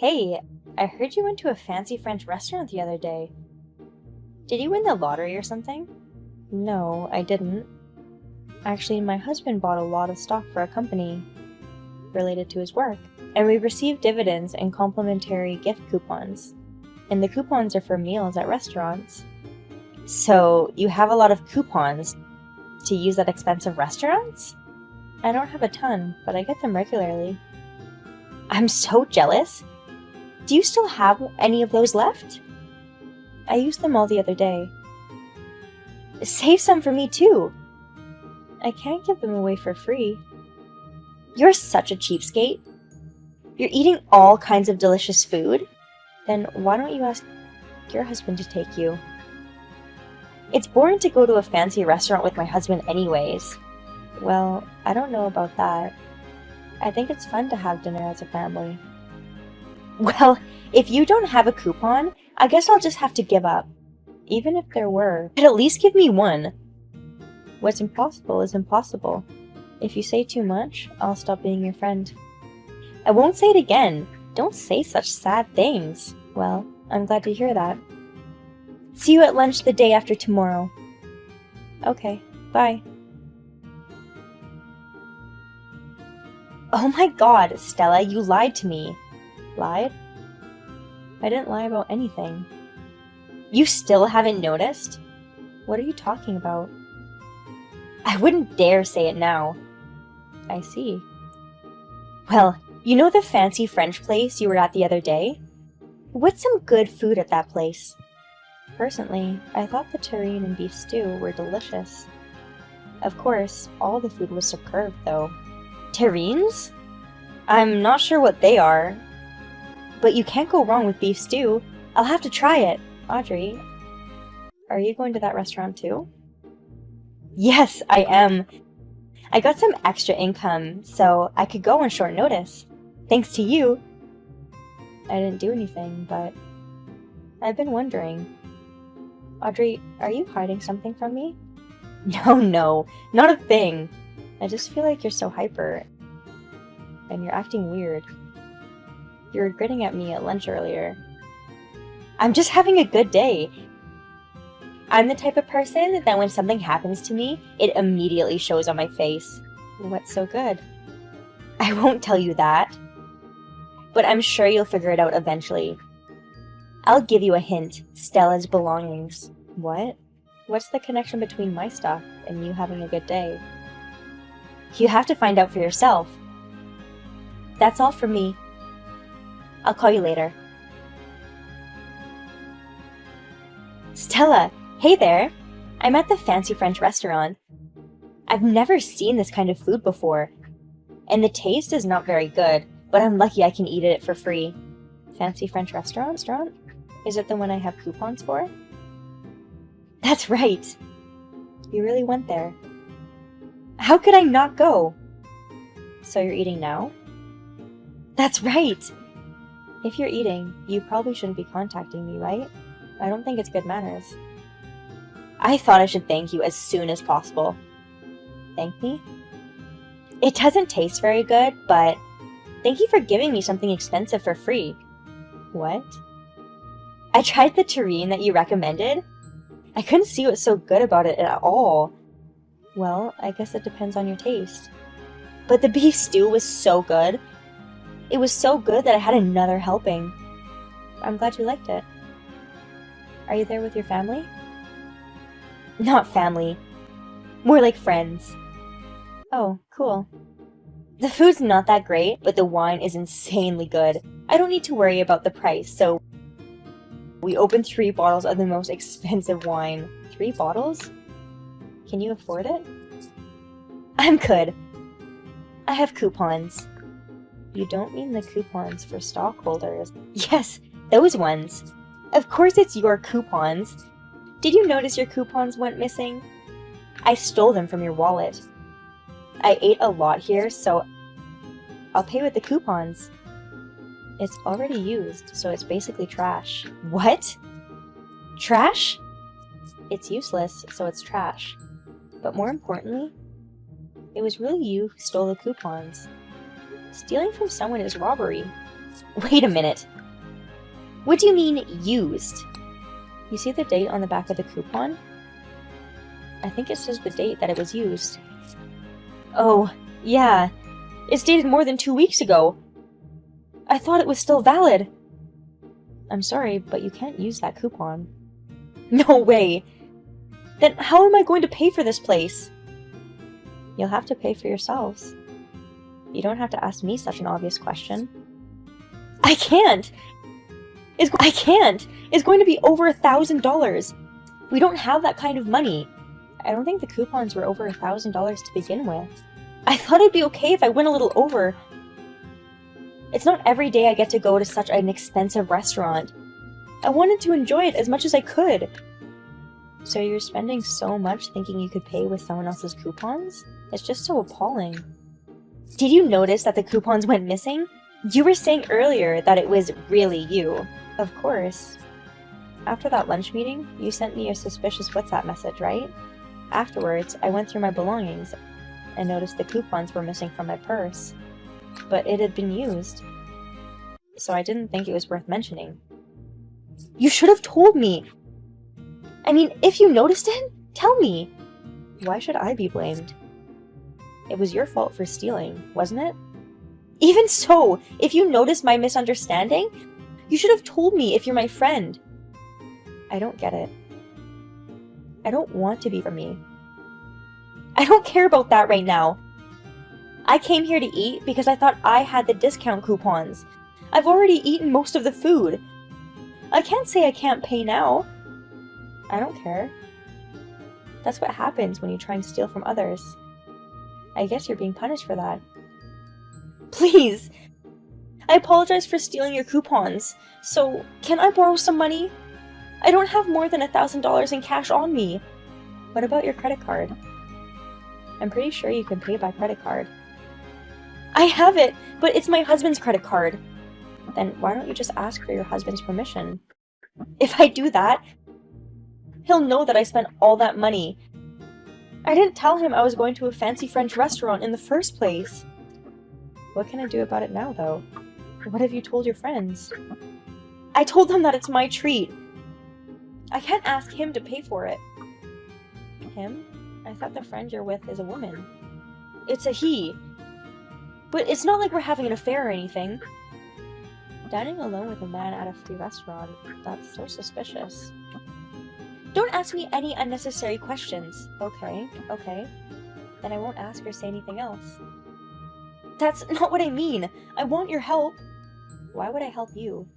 Hey, I heard you went to a fancy French restaurant the other day. Did you win the lottery or something? No, I didn't. Actually, my husband bought a lot of stock for a company related to his work, and we received dividends and complimentary gift coupons. And the coupons are for meals at restaurants. So, you have a lot of coupons to use at expensive restaurants? I don't have a ton, but I get them regularly. I'm so jealous! Do you still have any of those left? I used them all the other day. Save some for me too! I can't give them away for free. You're such a cheapskate. You're eating all kinds of delicious food? Then why don't you ask your husband to take you? It's boring to go to a fancy restaurant with my husband anyways. Well, I don't know about that. I think it's fun to have dinner as a family. Well, if you don't have a coupon, I guess I'll just have to give up. Even if there were, but at least give me one. What's impossible is impossible. If you say too much, I'll stop being your friend. I won't say it again. Don't say such sad things. Well, I'm glad to hear that. See you at lunch the day after tomorrow. Okay, bye. Oh my god, Stella, you lied to me. Lied? I didn't lie about anything. You still haven't noticed? What are you talking about? I wouldn't dare say it now. I see. Well, you know the fancy French place you were at the other day? What's some good food at that place? Personally, I thought the terrine and beef stew were delicious. Of course, all the food was superb, though. Terrines? I'm not sure what they are. But you can't go wrong with beef stew. I'll have to try it. Audrey, are you going to that restaurant too? Yes, I am. I got some extra income, so I could go on short notice. Thanks to you. I didn't do anything, but I've been wondering. Audrey, are you hiding something from me? No, not a thing. I just feel like you're so hyper, and you're acting weird. You were grinning at me at lunch earlier. I'm just having a good day. I'm the type of person that when something happens to me, it immediately shows on my face. What's so good? I won't tell you that. But I'm sure you'll figure it out eventually. I'll give you a hint. Stella's belongings. What? What's the connection between my stuff and you having a good day? You have to find out for yourself. That's all from me. I'll call you later. Stella, hey there! I'm at the fancy French restaurant. I've never seen this kind of food before, and the taste is not very good, but I'm lucky I can eat it for free. Fancy French restaurant? Is it the one I have coupons for? That's right! You really went there. How could I not go? So you're eating now? That's right! If you're eating, you probably shouldn't be contacting me, right? I don't think it's good manners. I thought I should thank you as soon as possible. Thank me? It doesn't taste very good, but thank you for giving me something expensive for free. What? I tried the terrine that you recommended. I couldn't see what's so good about it at all. Well, I guess it depends on your taste. But the beef stew was so good. It was so good that I had another helping. I'm glad you liked it. Are you there with your family? Not family. More like friends. Oh, cool. The food's not that great, but the wine is insanely good. I don't need to worry about the price, so we opened 3 bottles of the most expensive wine. 3 bottles? Can you afford it? I'm good. I have coupons. You don't mean the coupons for stockholders. Yes, those ones. Of course it's your coupons. Did you notice your coupons went missing? I stole them from your wallet. I ate a lot here, so I'll pay with the coupons. It's already used, so it's basically trash. What? Trash? It's useless, so it's trash. But more importantly, it was really you who stole the coupons. Stealing from someone is robbery. Wait a minute. What do you mean, used? You see the date on the back of the coupon? I think it says the date that it was used. Oh, yeah. It's dated more than 2 weeks ago. I thought it was still valid. I'm sorry, but you can't use that coupon. No way! Then how am I going to pay for this place? You'll have to pay for yourselves. You don't have to ask me such an obvious question. I can't! I can't! It's going to be over $1,000. We don't have that kind of money. I don't think the coupons were over $1,000 to begin with. I thought it'd be okay if I went a little over. It's not every day I get to go to such an expensive restaurant. I wanted to enjoy it as much as I could. So you're spending so much thinking you could pay with someone else's coupons? It's just so appalling. Did you notice that the coupons went missing? You were saying earlier that it was really you. Of course. After that lunch meeting, you sent me a suspicious WhatsApp message, right? Afterwards, I went through my belongings and noticed the coupons were missing from my purse. But it had been used. So I didn't think it was worth mentioning. You should have told me! I mean, if you noticed it, tell me! Why should I be blamed? It was your fault for stealing, wasn't it? Even so, if you noticed my misunderstanding, you should have told me if you're my friend. I don't get it. I don't want to be for me. I don't care about that right now. I came here to eat because I thought I had the discount coupons. I've already eaten most of the food. I can't say I can't pay now. I don't care. That's what happens when you try and steal from others. I guess you're being punished for that. Please! I apologize for stealing your coupons. So, can I borrow some money? I don't have more than $1,000 in cash on me. What about your credit card? I'm pretty sure you can pay by credit card. I have it, but it's my husband's credit card. Then why don't you just ask for your husband's permission? If I do that, he'll know that I spent all that money. I didn't tell him I was going to a fancy French restaurant in the first place. What can I do about it now, though? What have you told your friends? I told them that it's my treat. I can't ask him to pay for it. Him? I thought the friend you're with is a woman. It's a he. But it's not like we're having an affair or anything. Dining alone with a man at a free restaurant, that's so suspicious. Don't ask me any unnecessary questions. Okay. Then I won't ask or say anything else. That's not what I mean. I want your help. Why would I help you?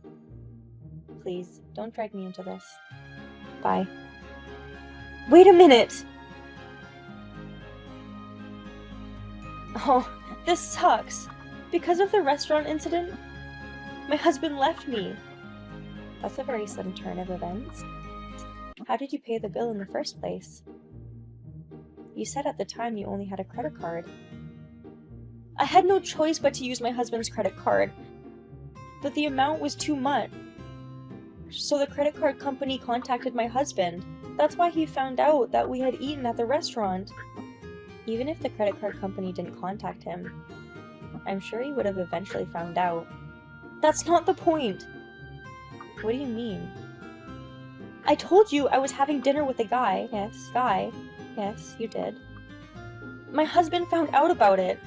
Please, don't drag me into this. Bye. Wait a minute! Oh, this sucks. Because of the restaurant incident, my husband left me. That's a very sudden turn of events. How did you pay the bill in the first place? You said at the time you only had a credit card. I had no choice but to use my husband's credit card. But the amount was too much. So the credit card company contacted my husband. That's why he found out that we had eaten at the restaurant. Even if the credit card company didn't contact him, I'm sure he would have eventually found out. That's not the point. What do you mean? I told you I was having dinner with a guy. Yes, guy. Yes, you did. My husband found out about it.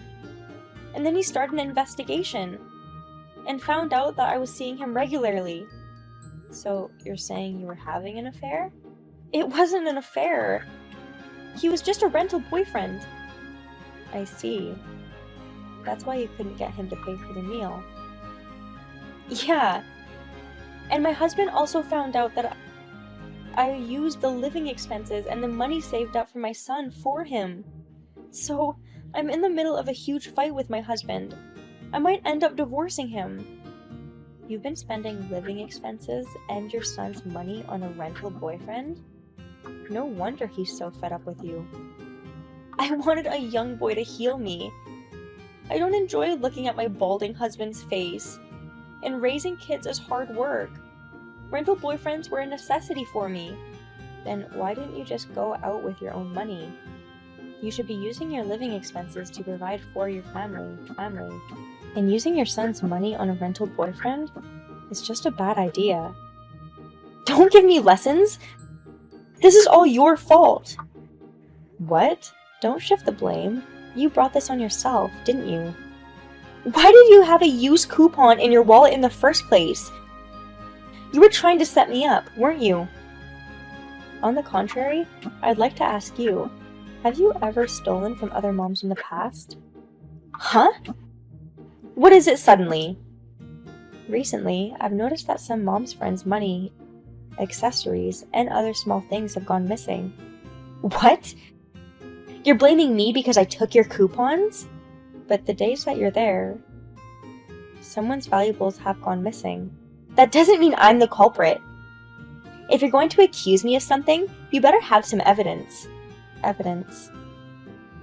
And then he started an investigation. And found out that I was seeing him regularly. So, you're saying you were having an affair? It wasn't an affair. He was just a rental boyfriend. I see. That's why you couldn't get him to pay for the meal. Yeah. And my husband also found out that I used the living expenses and the money saved up for my son for him. So, I'm in the middle of a huge fight with my husband. I might end up divorcing him. You've been spending living expenses and your son's money on a rental boyfriend? No wonder he's so fed up with you. I wanted a young boy to heal me. I don't enjoy looking at my balding husband's face. And raising kids is hard work. Rental boyfriends were a necessity for me. Then why didn't you just go out with your own money? You should be using your living expenses to provide for your family. And using your son's money on a rental boyfriend is just a bad idea. Don't give me lessons! This is all your fault! What? Don't shift the blame. You brought this on yourself, didn't you? Why did you have a used coupon in your wallet in the first place? You were trying to set me up, weren't you? On the contrary, I'd like to ask you, have you ever stolen from other moms in the past? Huh? What is it suddenly? Recently, I've noticed that some mom's friends' money, accessories, and other small things have gone missing. What? You're blaming me because I took your coupons? But the days that you're there, someone's valuables have gone missing. That doesn't mean I'm the culprit. If you're going to accuse me of something, you better have some evidence. Evidence.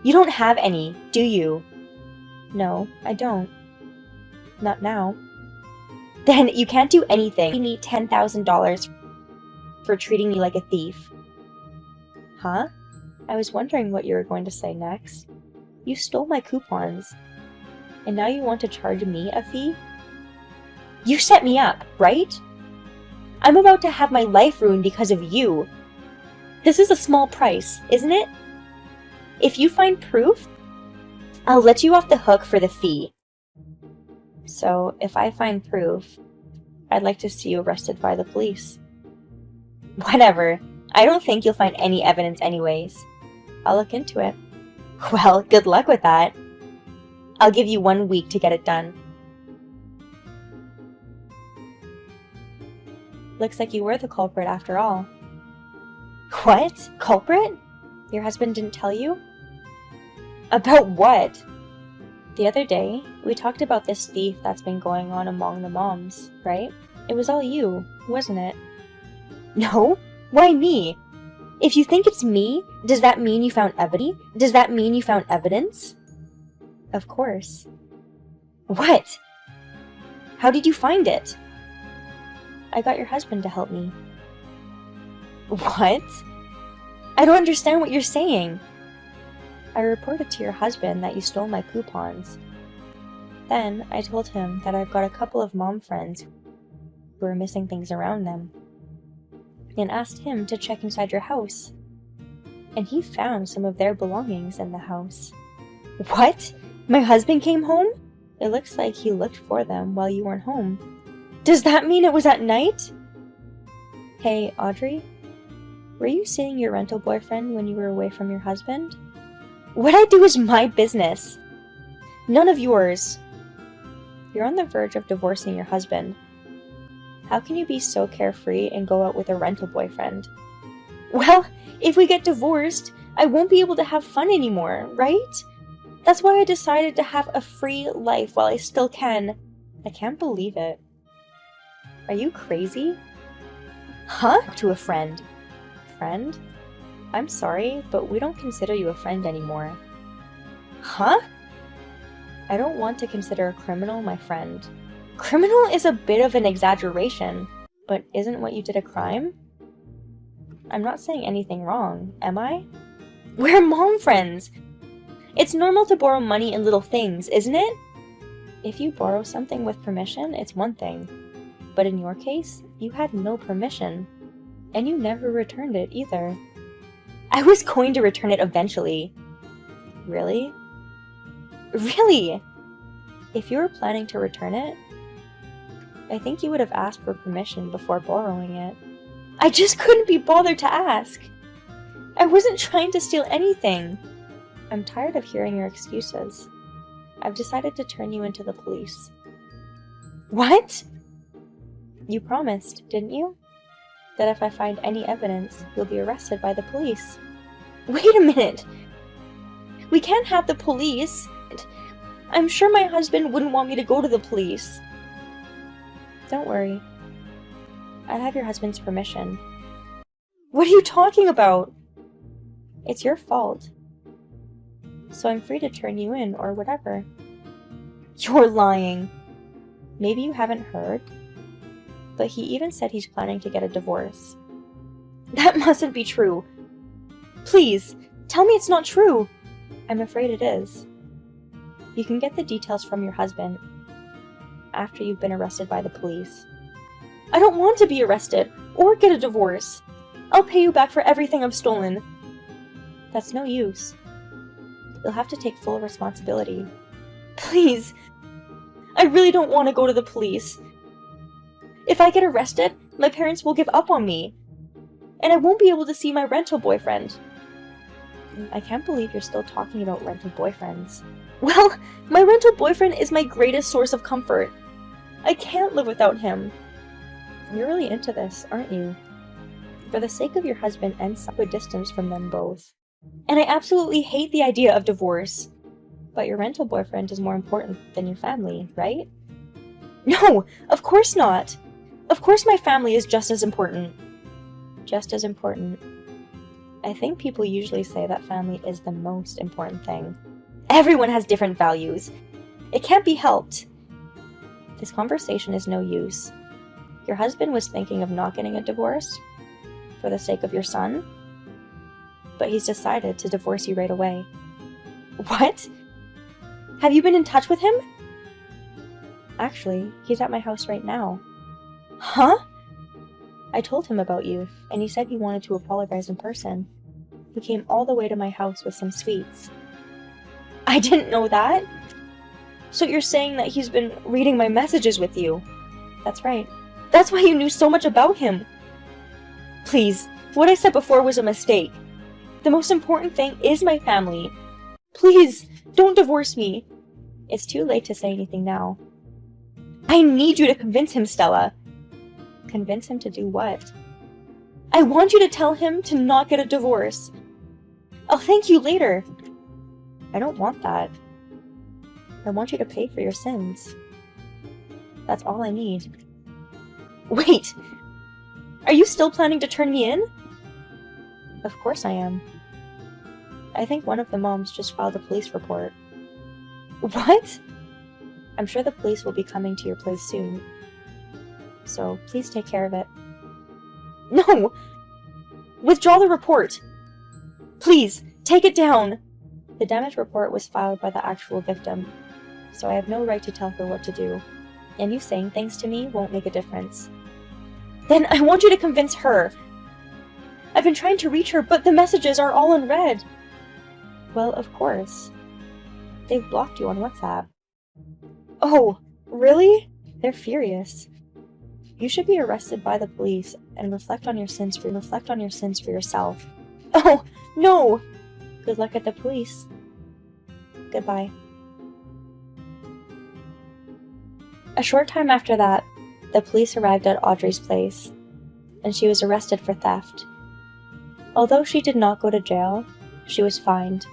You don't have any, do you? No, I don't. Not now. Then you can't do anything. You need $10,000 for treating me like a thief. Huh? I was wondering what you were going to say next. You stole my coupons. And now you want to charge me a fee? You set me up, right? I'm about to have my life ruined because of you. This is a small price, isn't it? If you find proof, I'll let you off the hook for the fee. So, if I find proof, I'd like to see you arrested by the police. Whatever. I don't think you'll find any evidence anyways. I'll look into it. Well, good luck with that. I'll give you 1 week to get it done. Looks like you were the culprit after all. What? Culprit? Your husband didn't tell you? About what? The other day, we talked about this thief that's been going on among the moms, right? It was all you, wasn't it? No? Why me? If you think it's me, does that mean you found evidence? Does that mean you found evidence? Of course. What? How did you find it? I got your husband to help me. What? I don't understand what you're saying. I reported to your husband that you stole my coupons. Then I told him that I've got a couple of mom friends who are missing things around them, and asked him to check inside your house. And he found some of their belongings in the house. What? My husband came home? It looks like he looked for them while you weren't home. Does that mean it was at night? Hey, Audrey? Were you seeing your rental boyfriend when you were away from your husband? What I do is my business. None of yours. You're on the verge of divorcing your husband. How can you be so carefree and go out with a rental boyfriend? Well, if we get divorced, I won't be able to have fun anymore, right? That's why I decided to have a free life while I still can. I can't believe it. Are you crazy? Huh? To a friend. Friend? I'm sorry, but we don't consider you a friend anymore. Huh? I don't want to consider a criminal my friend. Criminal is a bit of an exaggeration, but isn't what you did a crime? I'm not saying anything wrong, am I? We're mom friends! It's normal to borrow money in little things, isn't it? If you borrow something with permission, it's one thing. But in your case, you had no permission. And you never returned it either. I was going to return it eventually. Really? Really? If you were planning to return it, I think you would have asked for permission before borrowing it. I just couldn't be bothered to ask. I wasn't trying to steal anything. I'm tired of hearing your excuses. I've decided to turn you into the police. What? You promised, didn't you? That if I find any evidence, you'll be arrested by the police. Wait a minute! We can't have the police. I'm sure my husband wouldn't want me to go to the police. Don't worry. I have your husband's permission. What are you talking about? It's your fault. So I'm free to turn you in or whatever. You're lying. Maybe you haven't heard, but he even said he's planning to get a divorce. That mustn't be true. Please, tell me it's not true. I'm afraid it is. You can get the details from your husband, after you've been arrested by the police. I don't want to be arrested or get a divorce. I'll pay you back for everything I've stolen. That's no use. You'll have to take full responsibility. Please. I really don't want to go to the police. If I get arrested, my parents will give up on me. And I won't be able to see my rental boyfriend. I can't believe you're still talking about rental boyfriends. Well, my rental boyfriend is my greatest source of comfort. I can't live without him. You're really into this, aren't you? For the sake of your husband and son, put distance from them both. And I absolutely hate the idea of divorce. But your rental boyfriend is more important than your family, right? No, of course not. Of course my family is just as important. Just as important. I think people usually say that family is the most important thing. Everyone has different values. It can't be helped. This conversation is no use. Your husband was thinking of not getting a divorce for the sake of your son, but he's decided to divorce you right away. What? Have you been in touch with him? Actually, he's at my house right now. Huh? I told him about you, and he said he wanted to apologize in person. He came all the way to my house with some sweets. I didn't know that! So you're saying that he's been reading my messages with you? That's right. That's why you knew so much about him! Please, what I said before was a mistake. The most important thing is my family. Please, don't divorce me. It's too late to say anything now. I need you to convince him, Stella. Convince him to do what? I want you to tell him to not get a divorce. I'll thank you later. I don't want that. I want you to pay for your sins. That's all I need. Wait! Are you still planning to turn me in? Of course I am. I think one of the moms just filed a police report. What? I'm sure the police will be coming to your place soon. So please take care of it. No! Withdraw the report! Please, take it down! The damage report was filed by the actual victim, so I have no right to tell her what to do. And you saying things to me won't make a difference. Then I want you to convince her! I've been trying to reach her, but the messages are all in red! Well, of course. They've blocked you on WhatsApp. Oh, really? They're furious. You should be arrested by the police and reflect on your sins for yourself. Oh, no! Good luck at the police. Goodbye. A short time after that, the police arrived at Audrey's place, and she was arrested for theft. Although she did not go to jail, she was fined.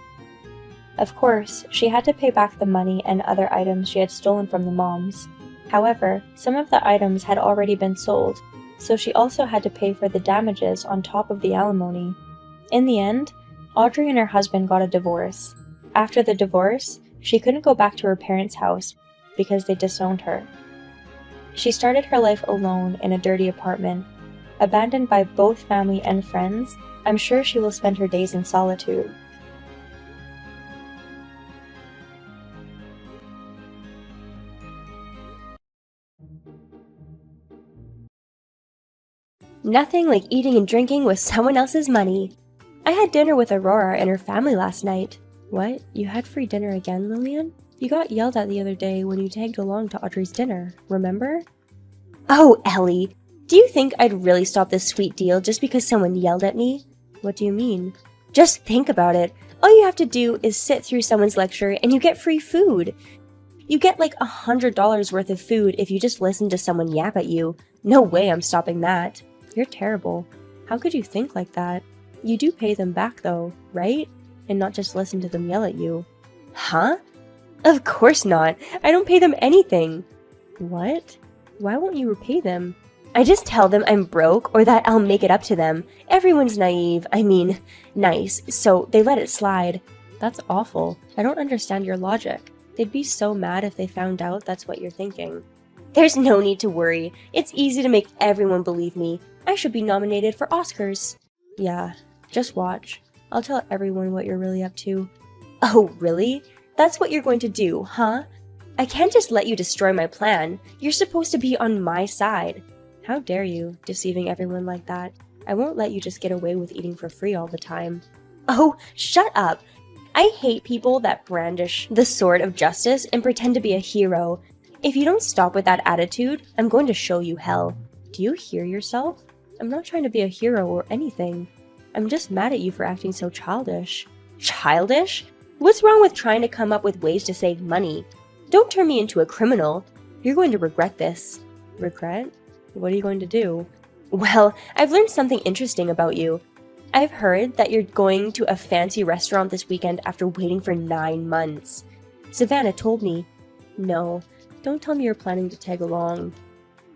Of course, she had to pay back the money and other items she had stolen from the moms. However, some of the items had already been sold, so she also had to pay for the damages on top of the alimony. In the end, Audrey and her husband got a divorce. After the divorce, she couldn't go back to her parents' house because they disowned her. She started her life alone in a dirty apartment. Abandoned by both family and friends, I'm sure she will spend her days in solitude. Nothing like eating and drinking with someone else's money. I had dinner with Aurora and her family last night. What? You had free dinner again, Lillian? You got yelled at the other day when you tagged along to Audrey's dinner, remember? Oh, Ellie! Do you think I'd really stop this sweet deal just because someone yelled at me? What do you mean? Just think about it. All you have to do is sit through someone's lecture and you get free food. You get like $100 worth of food if you just listen to someone yap at you. No way I'm stopping that. You're terrible. How could you think like that? You do pay them back though, right? And not just listen to them yell at you. Huh? Of course not. I don't pay them anything. What? Why won't you repay them? I just tell them I'm broke or that I'll make it up to them. Everyone's naive, nice, so they let it slide. That's awful. I don't understand your logic. They'd be so mad if they found out that's what you're thinking. There's no need to worry. It's easy to make everyone believe me. I should be nominated for Oscars. Yeah, just watch. I'll tell everyone what you're really up to. Oh, really? That's what you're going to do, huh? I can't just let you destroy my plan. You're supposed to be on my side. How dare you, deceiving everyone like that? I won't let you just get away with eating for free all the time. Oh, shut up! I hate people that brandish the sword of justice and pretend to be a hero. If you don't stop with that attitude, I'm going to show you hell. Do you hear yourself? I'm not trying to be a hero or anything. I'm just mad at you for acting so childish. Childish? What's wrong with trying to come up with ways to save money? Don't turn me into a criminal. You're going to regret this. Regret? What are you going to do? Well, I've learned something interesting about you. I've heard that you're going to a fancy restaurant this weekend after waiting for 9 months. Savannah told me. No, don't tell me you're planning to tag along.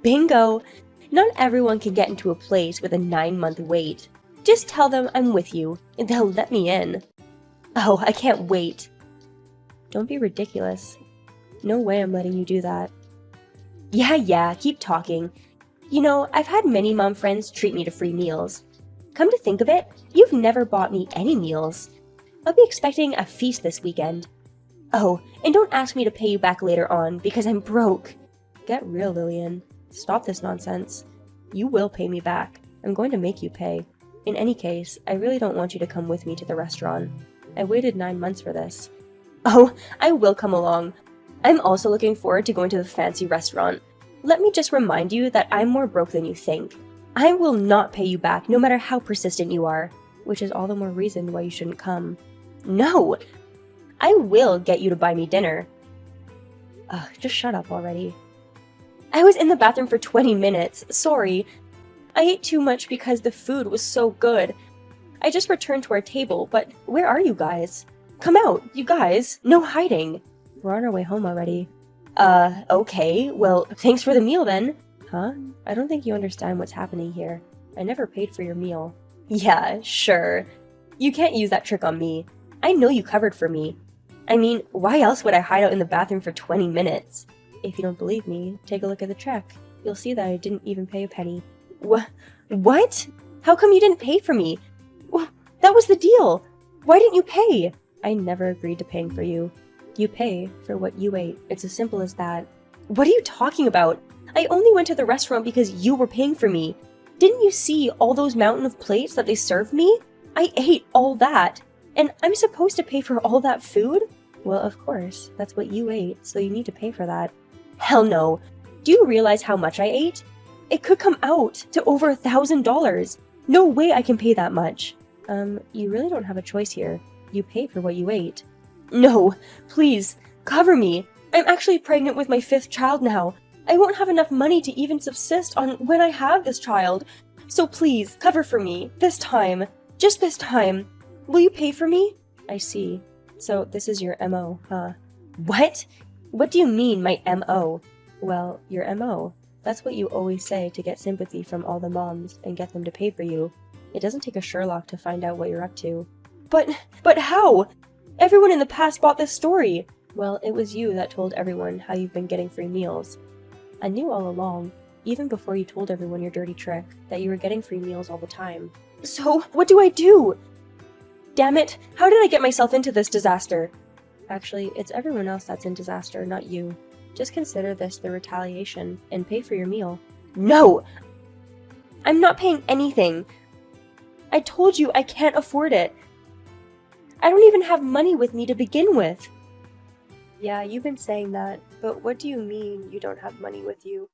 Bingo! Not everyone can get into a place with a 9-month wait. Just tell them I'm with you, and they'll let me in. Oh, I can't wait. Don't be ridiculous. No way I'm letting you do that. Yeah, keep talking. You know, I've had many mom friends treat me to free meals. Come to think of it, you've never bought me any meals. I'll be expecting a feast this weekend. Oh, and don't ask me to pay you back later on, because I'm broke. Get real, Lillian. Stop this nonsense. You will pay me back. I'm going to make you pay. In any case, I really don't want you to come with me to the restaurant. I waited 9 months for this. Oh, I will come along. I'm also looking forward to going to the fancy restaurant. Let me just remind you that I'm more broke than you think. I will not pay you back, no matter how persistent you are. Which is all the more reason why you shouldn't come. No! I will get you to buy me dinner. Ugh, just shut up already. I was in the bathroom for 20 minutes. Sorry. I ate too much because the food was so good. I just returned to our table, but where are you guys? Come out, you guys. No hiding. We're on our way home already. Okay. Well, thanks for the meal then. Huh? I don't think you understand what's happening here. I never paid for your meal. Yeah, sure. You can't use that trick on me. I know you covered for me. I mean, why else would I hide out in the bathroom for 20 minutes? If you don't believe me, take a look at the check. You'll see that I didn't even pay a penny. What? How come you didn't pay for me? That was the deal. Why didn't you pay? I never agreed to paying for you. You pay for what you ate. It's as simple as that. What are you talking about? I only went to the restaurant because you were paying for me. Didn't you see all those mountain of plates that they served me? I ate all that. And I'm supposed to pay for all that food? Well, of course. That's what you ate, so you need to pay for that. Hell no. Do you realize how much I ate? It could come out to over $1,000. No way I can pay that much. You really don't have a choice here. You pay for what you ate. No, please, cover me. I'm actually pregnant with my 5th child now. I won't have enough money to even subsist on when I have this child. So please, cover for me. This time. Just this time. Will you pay for me? I see. So this is your MO, huh? What? What do you mean, my MO? Well, your MO. That's what you always say to get sympathy from all the moms and get them to pay for you. It doesn't take a Sherlock to find out what you're up to. But how? Everyone in the past bought this story. Well, it was you that told everyone how you've been getting free meals. I knew all along, even before you told everyone your dirty trick, that you were getting free meals all the time. So, what do I do? Damn it, how did I get myself into this disaster? Actually, it's everyone else that's in disaster, not you. Just consider this the retaliation and pay for your meal. No! I'm not paying anything. I told you I can't afford it. I don't even have money with me to begin with. Yeah, you've been saying that, but what do you mean you don't have money with you?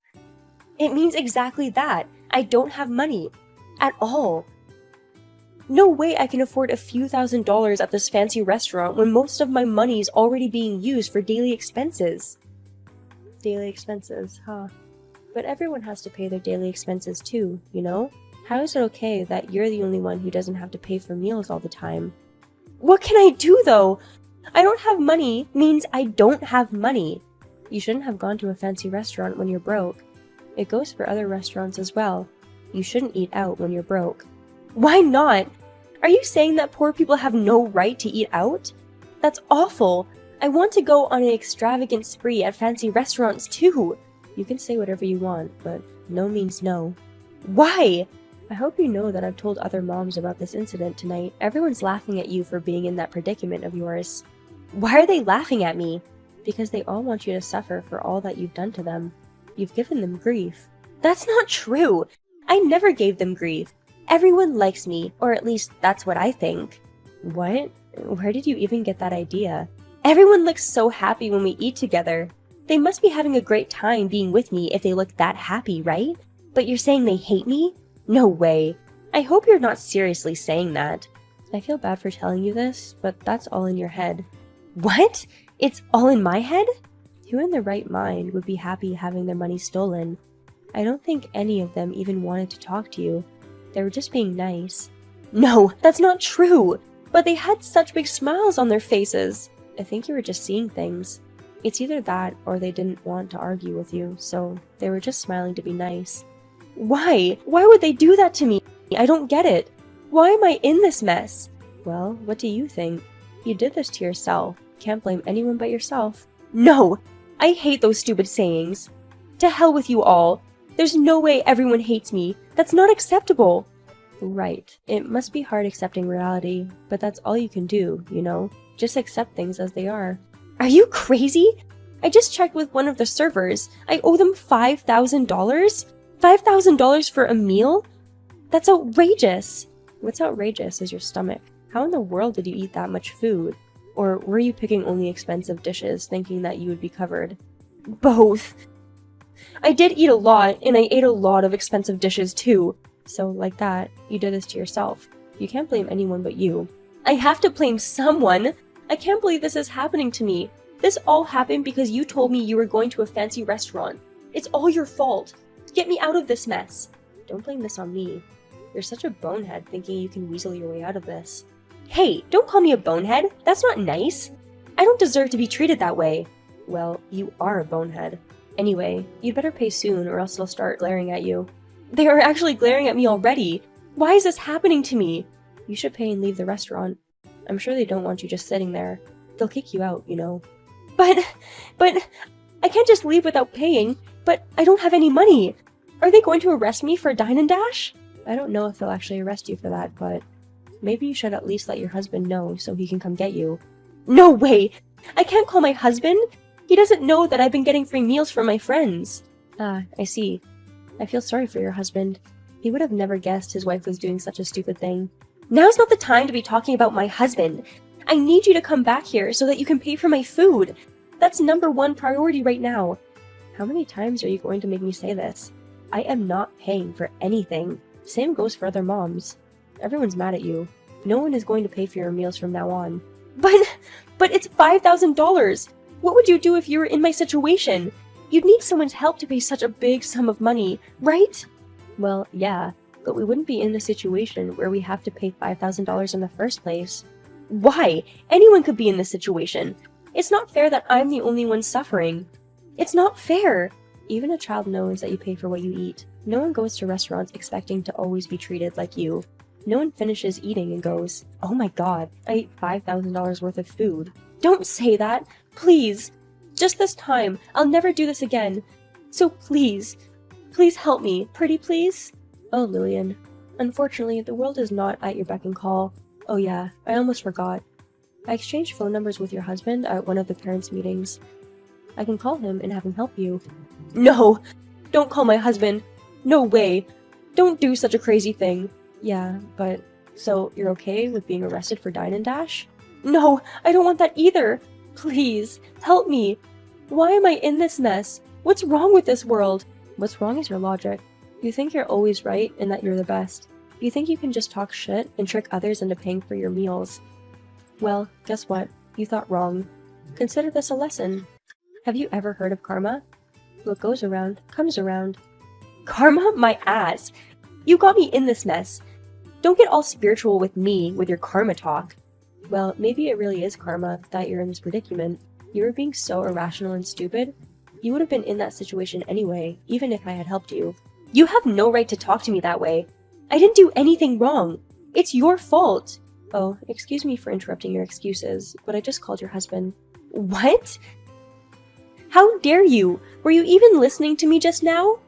It means exactly that. I don't have money. At all. No way I can afford a few $1,000s at this fancy restaurant when most of my money's already being used for daily expenses. Daily expenses, huh? But everyone has to pay their daily expenses too, you know? How is it okay that you're the only one who doesn't have to pay for meals all the time? What can I do though? I don't have money means I don't have money. You shouldn't have gone to a fancy restaurant when you're broke. It goes for other restaurants as well. You shouldn't eat out when you're broke. Why not? Are you saying that poor people have no right to eat out? That's awful. I want to go on an extravagant spree at fancy restaurants too. You can say whatever you want, but no means no. Why? I hope you know that I've told other moms about this incident tonight. Everyone's laughing at you for being in that predicament of yours. Why are they laughing at me? Because they all want you to suffer for all that you've done to them. You've given them grief. That's not true! I never gave them grief. Everyone likes me, or at least that's what I think. What? Where did you even get that idea? Everyone looks so happy when we eat together. They must be having a great time being with me if they look that happy, right? But you're saying they hate me? No way. I hope you're not seriously saying that. I feel bad for telling you this, but that's all in your head. What? It's all in my head? Who in their right mind would be happy having their money stolen? I don't think any of them even wanted to talk to you. They were just being nice. No, that's not true! But they had such big smiles on their faces. I think you were just seeing things. It's either that or they didn't want to argue with you, so they were just smiling to be nice. Why? Why would they do that to me? I don't get it. Why am I in this mess? Well, what do you think? You did this to yourself. Can't blame anyone but yourself. No! I hate those stupid sayings. To hell with you all. There's no way everyone hates me. That's not acceptable. Right. It must be hard accepting reality, but that's all you can do, you know? Just accept things as they are. Are you crazy? I just checked with one of the servers. I owe them $5,000? $5,000 for a meal? That's outrageous. What's outrageous is your stomach. How in the world did you eat that much food? Or were you picking only expensive dishes, thinking that you would be covered? Both. I did eat a lot, and I ate a lot of expensive dishes too. So, like that, you did this to yourself. You can't blame anyone but you. I have to blame someone! I can't believe this is happening to me. This all happened because you told me you were going to a fancy restaurant. It's all your fault. Get me out of this mess. Don't blame this on me. You're such a bonehead thinking you can weasel your way out of this. Hey, don't call me a bonehead. That's not nice. I don't deserve to be treated that way. Well, you are a bonehead. Anyway, you'd better pay soon or else they'll start glaring at you. They are actually glaring at me already. Why is this happening to me? You should pay and leave the restaurant. I'm sure they don't want you just sitting there. They'll kick you out, you know. But, I can't just leave without paying. But I don't have any money. Are they going to arrest me for Dine and Dash? I don't know if they'll actually arrest you for that, but maybe you should at least let your husband know so he can come get you. No way! I can't call my husband? He doesn't know that I've been getting free meals from my friends. Ah, I see. I feel sorry for your husband. He would have never guessed his wife was doing such a stupid thing. Now's not the time to be talking about my husband. I need you to come back here so that you can pay for my food. That's #1 priority right now. How many times are you going to make me say this? I am not paying for anything. Same goes for other moms. Everyone's mad at you. No one is going to pay for your meals from now on. But it's $5,000! What would you do if you were in my situation? You'd need someone's help to pay such a big sum of money, right? Well, yeah, but we wouldn't be in a situation where we have to pay $5,000 in the first place. Why? Anyone could be in this situation. It's not fair that I'm the only one suffering. It's not fair! Even a child knows that you pay for what you eat. No one goes to restaurants expecting to always be treated like you. No one finishes eating and goes, "Oh my god, I ate $5,000 worth of food." Don't say that! Please! Just this time, I'll never do this again. So please, please help me. Pretty please? Oh, Lillian. Unfortunately, the world is not at your beck and call. Oh yeah, I almost forgot. I exchanged phone numbers with your husband at one of the parents' meetings. I can call him and have him help you. No! Don't call my husband! No way! Don't do such a crazy thing. Yeah, but... So, you're okay with being arrested for Dine and Dash? No! I don't want that either! Please, help me! Why am I in this mess? What's wrong with this world? What's wrong is your logic. You think you're always right and that you're the best. You think you can just talk shit and trick others into paying for your meals. Well, guess what? You thought wrong. Consider this a lesson. Have you ever heard of karma? What goes around, comes around. Karma? My ass! You got me in this mess. Don't get all spiritual with me with your karma talk. Well, maybe it really is karma that you're in this predicament. You were being so irrational and stupid. You would have been in that situation anyway, even if I had helped you. You have no right to talk to me that way. I didn't do anything wrong. It's your fault. Oh, excuse me for interrupting your excuses, but I just called your husband. What? How dare you? Were you even listening to me just now?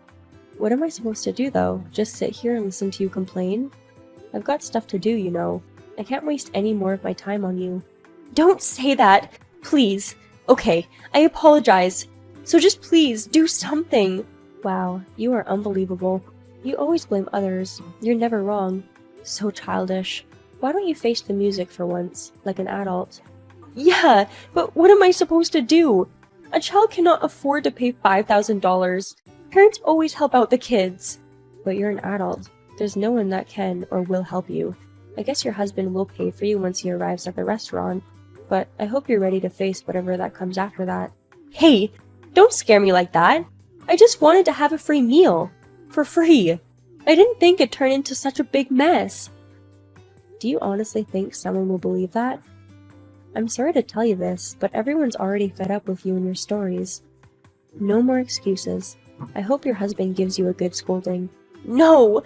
What am I supposed to do though? Just sit here and listen to you complain? I've got stuff to do, you know. I can't waste any more of my time on you. Don't say that! Please! Okay, I apologize. So just please, do something. Wow, you are unbelievable. You always blame others. You're never wrong. So childish. Why don't you face the music for once, like an adult? Yeah, but what am I supposed to do? A child cannot afford to pay $5,000. Parents always help out the kids. But you're an adult. There's no one that can or will help you. I guess your husband will pay for you once he arrives at the restaurant, but I hope you're ready to face whatever that comes after that. Hey, don't scare me like that. I just wanted to have a free meal. For free. I didn't think it'd turn into such a big mess. Do you honestly think someone will believe that? I'm sorry to tell you this, but everyone's already fed up with you and your stories. No more excuses. I hope your husband gives you a good scolding. No!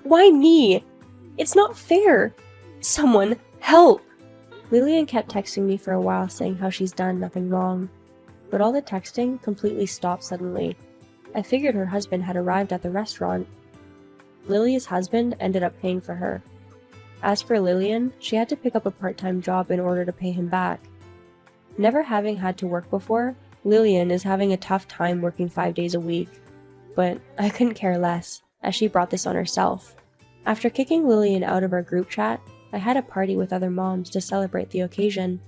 Why me? It's not fair! Someone, help! Lillian kept texting me for a while saying how she's done nothing wrong. But all the texting completely stopped suddenly. I figured her husband had arrived at the restaurant. Lily's husband ended up paying for her. As for Lillian, she had to pick up a part-time job in order to pay him back. Never having had to work before, Lillian is having a tough time working 5 days a week. But I couldn't care less, as she brought this on herself. After kicking Lillian out of our group chat, I had a party with other moms to celebrate the occasion,